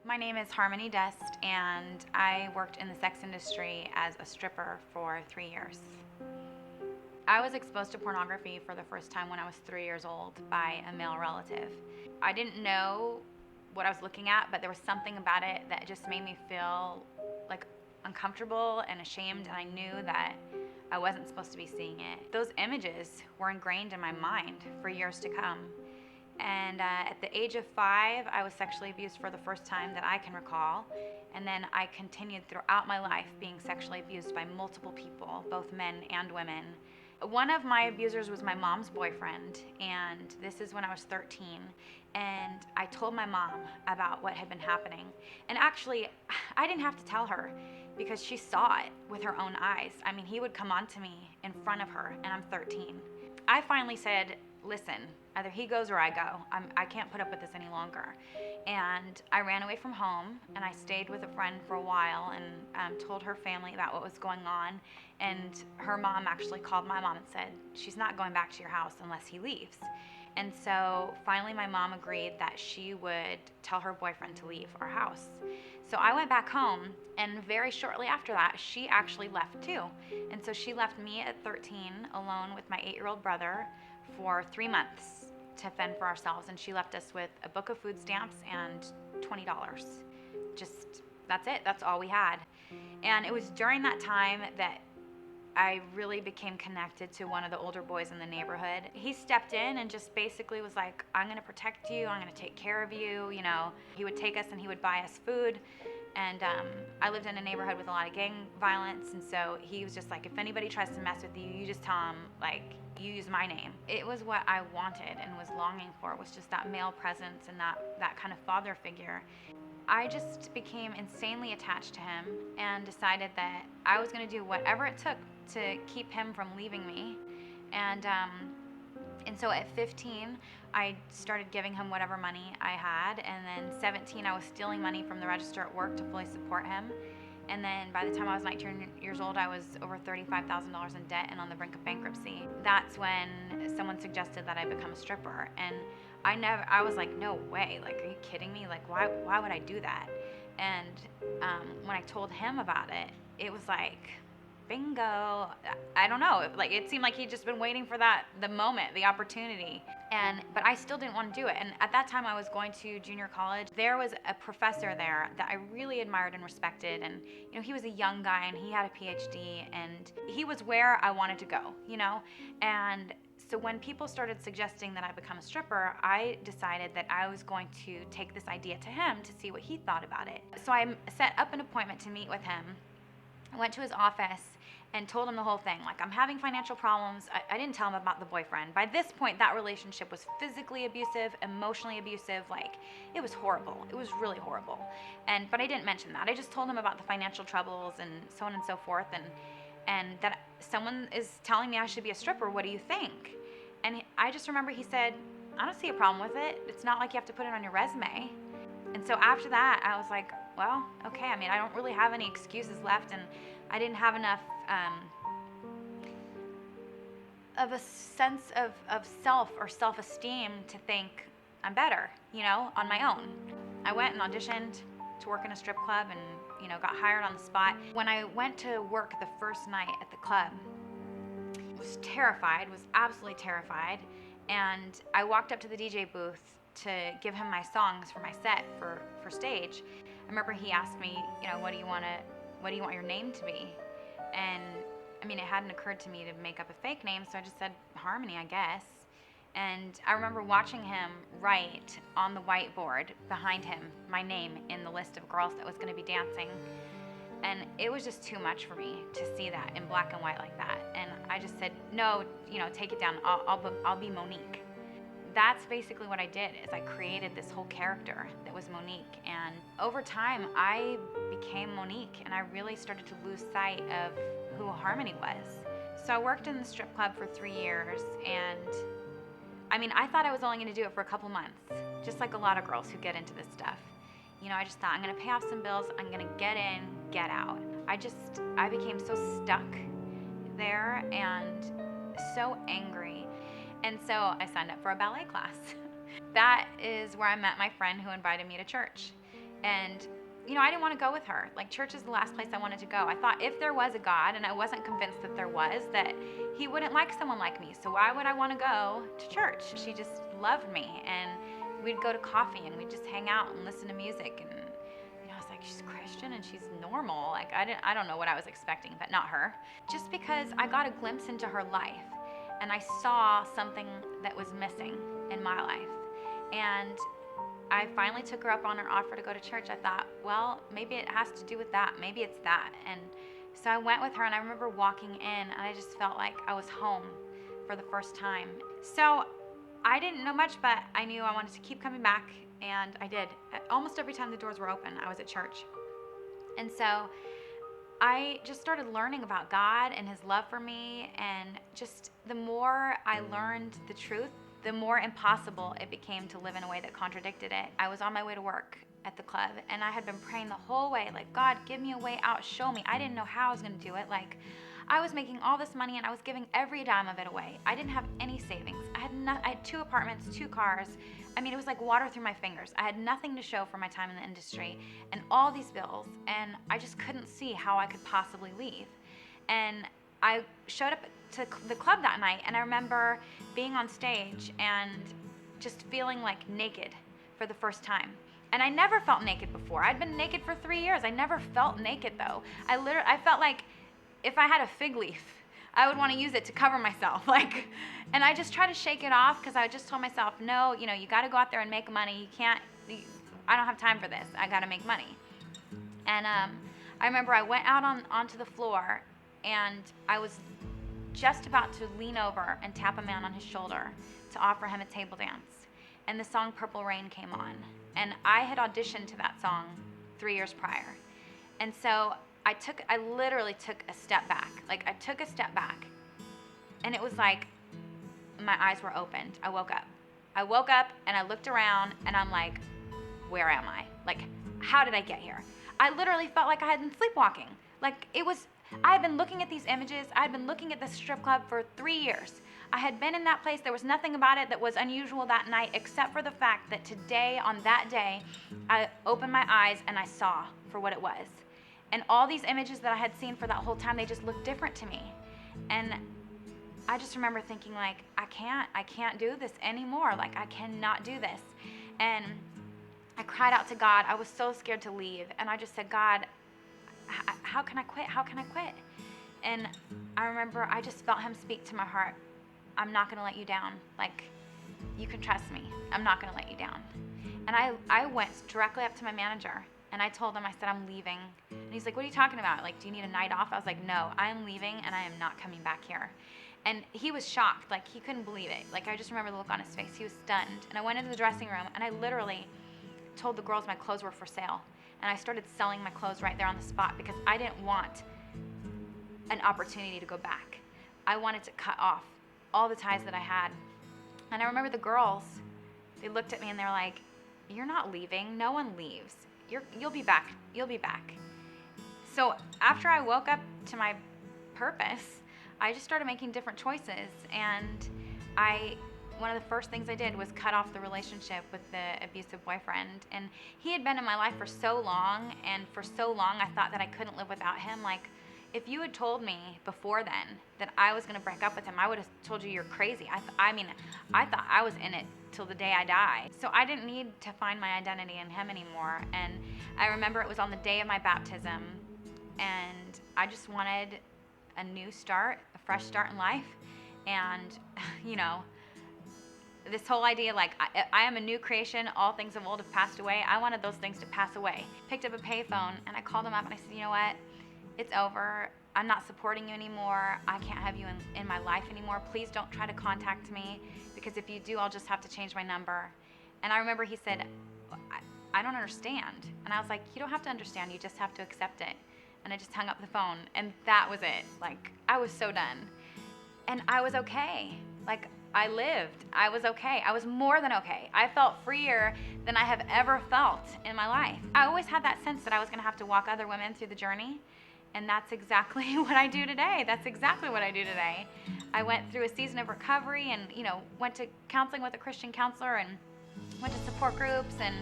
My name is Harmony Dest, and I worked in the sex industry as a stripper for 3 years. I was exposed to pornography for the first time when I was 3 years old by a male relative. I didn't know what I was looking at, but there was something about it that just made me feel like uncomfortable and ashamed, and I knew that I wasn't supposed to be seeing it. Those images were ingrained in my mind for years to come. And at the age of 5, I was sexually abused for the first time that I can recall. And then I continued throughout my life being sexually abused by multiple people, both men and women. One of my abusers was my mom's boyfriend, and this is when I was 13. And I told my mom about what had been happening. And actually, I didn't have to tell her because she saw it with her own eyes. I mean, he would come on to me in front of her, and I'm 13. I finally said, listen, either he goes or I go. I can't put up with this any longer. And I ran away from home, and I stayed with a friend for a while and told her family about what was going on. And her mom actually called my mom and said, she's not going back to your house unless he leaves. And so finally my mom agreed that she would tell her boyfriend to leave our house. So I went back home, and very shortly after that, she actually left too. And so she left me at 13 alone with my 8-year-old brother for 3 months to fend for ourselves, and she left us with a book of food stamps and $20. Just, that's it, that's all we had. And it was during that time that I really became connected to one of the older boys in the neighborhood. He stepped in and just basically was like, I'm gonna protect you, I'm gonna take care of you, you know. He would take us and he would buy us food. And I lived in a neighborhood with a lot of gang violence, and so he was just like, if anybody tries to mess with you, you just tell them, like, you use my name. It was what I wanted and was longing for, was just that male presence and that kind of father figure. I just became insanely attached to him and decided that I was going to do whatever it took to keep him from leaving me. And so at 15, I started giving him whatever money I had, and then 17, I was stealing money from the register at work to fully support him. And then by the time I was 19 years old, I was over $35,000 in debt and on the brink of bankruptcy. That's when someone suggested that I become a stripper. And I was like, no way, like, are you kidding me? Like, why would I do that? And when I told him about it, it was like, bingo. I don't know, like, it seemed like he'd just been waiting for the moment, the opportunity. But I still didn't want to do it. And at that time I was going to junior college. There was a professor there that I really admired and respected. And, you know, he was a young guy and he had a PhD, and he was where I wanted to go, you know? And so when people started suggesting that I become a stripper, I decided that I was going to take this idea to him to see what he thought about it. So I set up an appointment to meet with him. I went to his office and told him the whole thing. Like, I'm having financial problems. I didn't tell him about the boyfriend. By this point, that relationship was physically abusive, emotionally abusive. Like, it was horrible. It was really horrible. But I didn't mention that. I just told him about the financial troubles and so on and so forth, and that someone is telling me I should be a stripper. What do you think? And I just remember he said, I don't see a problem with it. It's not like you have to put it on your resume. And so after that, I was like, well, okay. I mean, I don't really have any excuses left, and I didn't have enough of a sense of self or self-esteem to think I'm better, you know, on my own. I went and auditioned to work in a strip club and, you know, got hired on the spot. When I went to work the first night at the club, I was terrified, was absolutely terrified. And I walked up to the DJ booth to give him my songs for my set for stage. I remember he asked me, you know, what do you want your name to be? And I mean, it hadn't occurred to me to make up a fake name, so I just said Harmony, I guess. And I remember watching him write on the whiteboard behind him my name in the list of girls that was going to be dancing. And it was just too much for me to see that in black and white like that. And I just said, no, you know, take it down. I'll be Monique. That's basically what I did, is I created this whole character that was Monique. And over time, I became Monique, and I really started to lose sight of who Harmony was. So I worked in the strip club for 3 years, and I mean, I thought I was only going to do it for a couple months, just like a lot of girls who get into this stuff. You know, I just thought, I'm going to pay off some bills, I'm going to get in, get out. I became so stuck there and so angry. And so I signed up for a ballet class. That is where I met my friend who invited me to church. And, I didn't want to go with her. Like, church is the last place I wanted to go. I thought if there was a God, and I wasn't convinced that there was, that he wouldn't like someone like me. So why would I want to go to church? She just loved me. And we'd go to coffee and we'd just hang out and listen to music. And, I was like, she's Christian and she's normal. Like, I don't know what I was expecting, but not her. Just because I got a glimpse into her life and I saw something that was missing in my life. And I finally took her up on her offer to go to church. I thought, well, maybe it has to do with that. Maybe it's that. And so I went with her, and I remember walking in, and I just felt like I was home for the first time. So I didn't know much, but I knew I wanted to keep coming back, and I did. Almost every time the doors were open, I was at church. And so I just started learning about God and his love for me, and just the more I learned the truth, the more impossible it became to live in a way that contradicted it. I was on my way to work at the club, and I had been praying the whole way, like, God, give me a way out, show me. I didn't know how I was going to do it. Like, I was making all this money, and I was giving every dime of it away. I didn't have any savings. I had 2 apartments, 2 cars. I mean, it was like water through my fingers. I had nothing to show for my time in the industry, and all these bills, and I just couldn't see how I could possibly leave. And I showed up to the club that night, and I remember being on stage and just feeling like naked for the first time. And I never felt naked before. I'd been naked for 3 years. I never felt naked though. I felt like if I had a fig leaf, I would want to use it to cover myself. And I just tried to shake it off because I just told myself, no, you got to go out there and make money. I don't have time for this. I got to make money. And I remember I went out onto the floor, and I was just about to lean over and tap a man on his shoulder to offer him a table dance. And the song Purple Rain came on. And I had auditioned to that song 3 years prior. And so I literally took a step back. Like, I took a step back, and it was like my eyes were opened. I woke up and I looked around, and I'm like, where am I? Like, how did I get here? I literally felt like I had been sleepwalking. Like, I had been looking at these images. I had been looking at this strip club for 3 years. I had been in that place. There was nothing about it that was unusual that night, except for the fact that today, on that day, I opened my eyes and I saw for what it was. And all these images that I had seen for that whole time, they just looked different to me. And I just remember thinking, like, I can't do this anymore. Like, I cannot do this. And I cried out to God. I was so scared to leave. And I just said, God, how can I quit? How can I quit? And I remember I just felt him speak to my heart. I'm not going to let you down. Like, you can trust me. I'm not going to let you down. And I went directly up to my manager, and I told him, I said, I'm leaving. And he's like, what are you talking about? Like, do you need a night off? I was like, no, I'm leaving, and I am not coming back here. And he was shocked. Like, he couldn't believe it. Like, I just remember the look on his face. He was stunned. And I went into the dressing room, and I literally told the girls my clothes were for sale. And I started selling my clothes right there on the spot because I didn't want an opportunity to go back. I wanted to cut off all the ties that I had. And I remember the girls, they looked at me and they're like, you're not leaving. No one leaves. You'll be back. You'll be back. So after I woke up to my purpose, I just started making different choices. And one of the first things I did was cut off the relationship with the abusive boyfriend. And he had been in my life for so long, and for so long I thought that I couldn't live without him. Like, if you had told me before then that I was going to break up with him, I would have told you you're crazy. I thought I was in it till the day I die. So I didn't need to find my identity in him anymore. And I remember it was on the day of my baptism, and I just wanted a new start, a fresh start in life. And, this whole idea, like, I am a new creation, all things of old have passed away. I wanted those things to pass away. Picked up a payphone, and I called him up, and I said, you know what? It's over. I'm not supporting you anymore. I can't have you in my life anymore. Please don't try to contact me, because if you do, I'll just have to change my number. And I remember he said, I don't understand. And I was like, you don't have to understand. You just have to accept it. And I just hung up the phone, and that was it. Like, I was so done. And I was okay. Like, I lived. I was okay. I was more than okay. I felt freer than I have ever felt in my life. I always had that sense that I was going to have to walk other women through the journey. And that's exactly what I do today. That's exactly what I do today. I went through a season of recovery and, went to counseling with a Christian counselor and went to support groups and,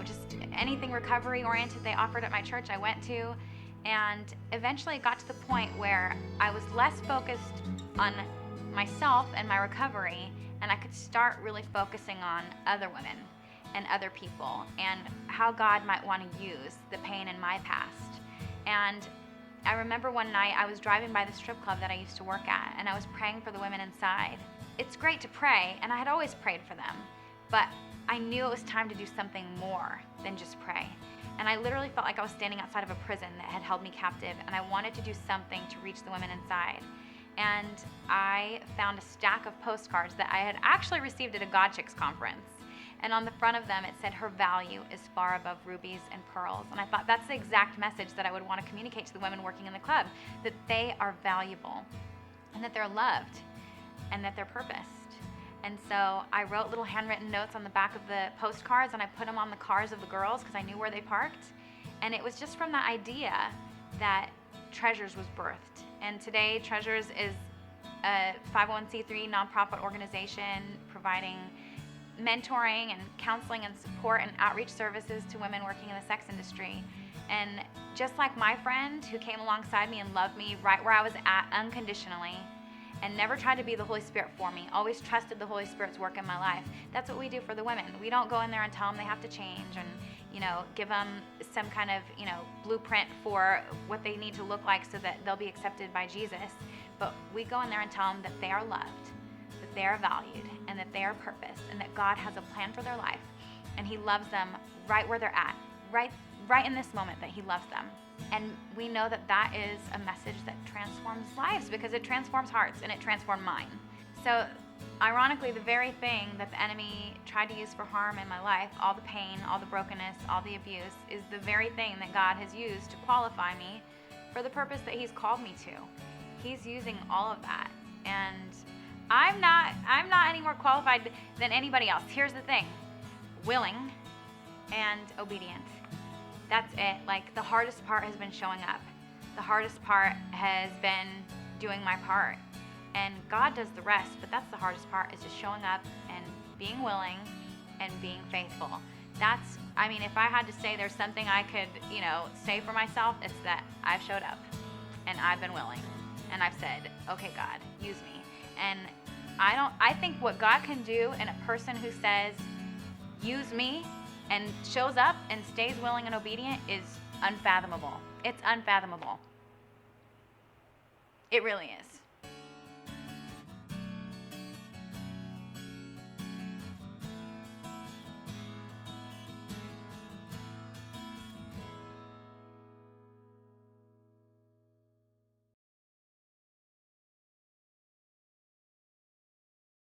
just anything recovery oriented they offered at my church I went to. And eventually it got to the point where I was less focused on myself and my recovery, and I could start really focusing on other women and other people and how God might want to use the pain in my past. And I remember one night I was driving by the strip club that I used to work at, and I was praying for the women inside. It's great to pray, and I had always prayed for them, but I knew it was time to do something more than just pray. And I literally felt like I was standing outside of a prison that had held me captive, and I wanted to do something to reach the women inside. And I found a stack of postcards that I had actually received at a GodChicks conference. And on the front of them, it said, "Her value is far above rubies and pearls." And I thought that's the exact message that I would want to communicate to the women working in the club, that they are valuable and that they're loved and that they're purposed. And so I wrote little handwritten notes on the back of the postcards, and I put them on the cars of the girls because I knew where they parked. And it was just from the idea that Treasures was birthed. And today, Treasures is a 501c3 nonprofit organization providing mentoring and counseling and support and outreach services to women working in the sex industry. And just like my friend who came alongside me and loved me right where I was at unconditionally, and never tried to be the Holy Spirit for me, always trusted the Holy Spirit's work in my life. That's what we do for the women. We don't go in there and tell them they have to change and, give them some kind of, blueprint for what they need to look like so that they'll be accepted by Jesus. But we go in there and tell them that they are loved, that they are valued, and that they are purposed, and that God has a plan for their life. And He loves them right where they're at, right in this moment, that He loves them. And we know that that is a message that transforms lives, because it transforms hearts and it transformed mine. So ironically, the very thing that the enemy tried to use for harm in my life, all the pain, all the brokenness, all the abuse, is the very thing that God has used to qualify me for the purpose that He's called me to. He's using all of that. And I'm not any more qualified than anybody else. Here's the thing: willing and obedient. That's it. Like, the hardest part has been showing up. The hardest part has been doing my part. And God does the rest, but that's the hardest part, is just showing up and being willing and being faithful. If I had to say there's something I could, say for myself, it's that I've showed up and I've been willing. And I've said, "Okay, God, use me." And I think what God can do in a person who says, "Use me," and shows up and stays willing and obedient is unfathomable. It's unfathomable. It really is.